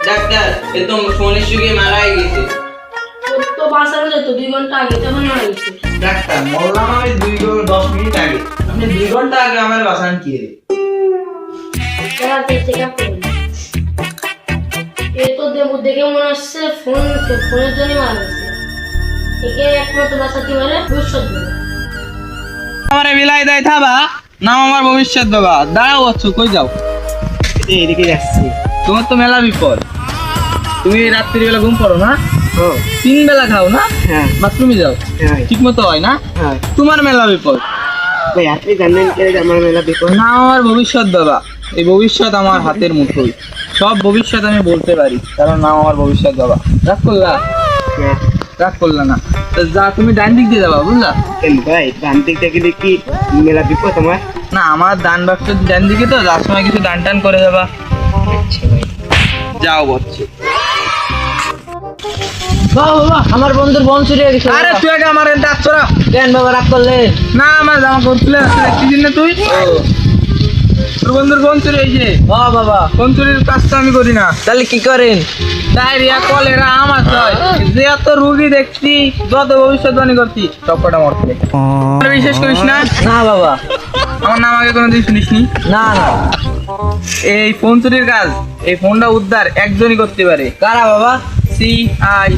Doctor এ তো ফোনের সুগে মারা গেছে। তোর তো বাঁচানো যেত 2 ঘন্টা আগে, তেমন মারা গেছে। ডাক্তার মরলাম আমি 10 মিনিট আগে, আপনি 2 ঘন্টা আগে আমার বাঁচান কি রে? তাড়াতাড়ি চেক আপ করুন। এ তো দেখে মনে হচ্ছে ফোনের জন্য মারা গেছে। একে একমাত্র বাঁচাতে পারে ভবিষ্যৎ বাবা। আমারে বিলাই দেয় থাবা, নাম আমার ভবিষ্যৎ বাবা। দাঁড়াও আছো, কই যাও? এদিকে যাচ্ছি। তোমার তো মেলা বিপদ। তুমি রাত্রিবেলা ঘুম পড়ো না, ও 3 বেলা খাও না, হ্যাঁ বাথরুমে যাও, হ্যাঁ ঠিক মতো হয় না, হ্যাঁ। তোমার মেলা বিপদ। ভাই আপনি জানেন যে আমার মেলা বিপদ। নাম আমার ভবিষ্যৎ বাবা। এই ভবিষ্যৎ আমার হাতের মুঠোয়, সব ভবিষ্যৎ আমি বলতে পারি, কারণ নাম আমার ভবিষ্যৎ বাবা। রাগ করলা? রাগ করলা না? তো যা, তুমি ডান দিক দিয়ে যাবা, বুঝলা? কেন ভাই ডান দিকটা গেলে কি মেলা বিপদ আমার? না, আমার ডান বাক্স ডান দিকে, তো যার সময় কিছু ডান টান করে যাবা। আচ্ছা ভাই। যাও বলছি। বাবা আমার বন্ধুর বোন চুরি হয়ে গেছে। আরে তুই আগে আমার ডাক চড়া। কেন বাবা রাগ করলে? না, আমার জামা কাপড় খুলে দেখছিস না তুই? তোর বন্ধুর ফোন চুরি হয়েছে। বাবা ফোন চুরির কাজ তো আমি করি না। তাহলে কি করেন? ডায়রিয়া, কলেরা, আমার হয় যে এত রুগী দেখছি, যত ভবিষ্যৎবাণী করছি সব কটা মরছে। আর বিশেষ করিস না। না বাবা, আমার নাম আগে কোনোদিন শুনিসনি। না না। এই ফোন চুরির কাজ, এই ফোনটা উদ্ধার একজনই করতে পারে। কারা বাবা? CI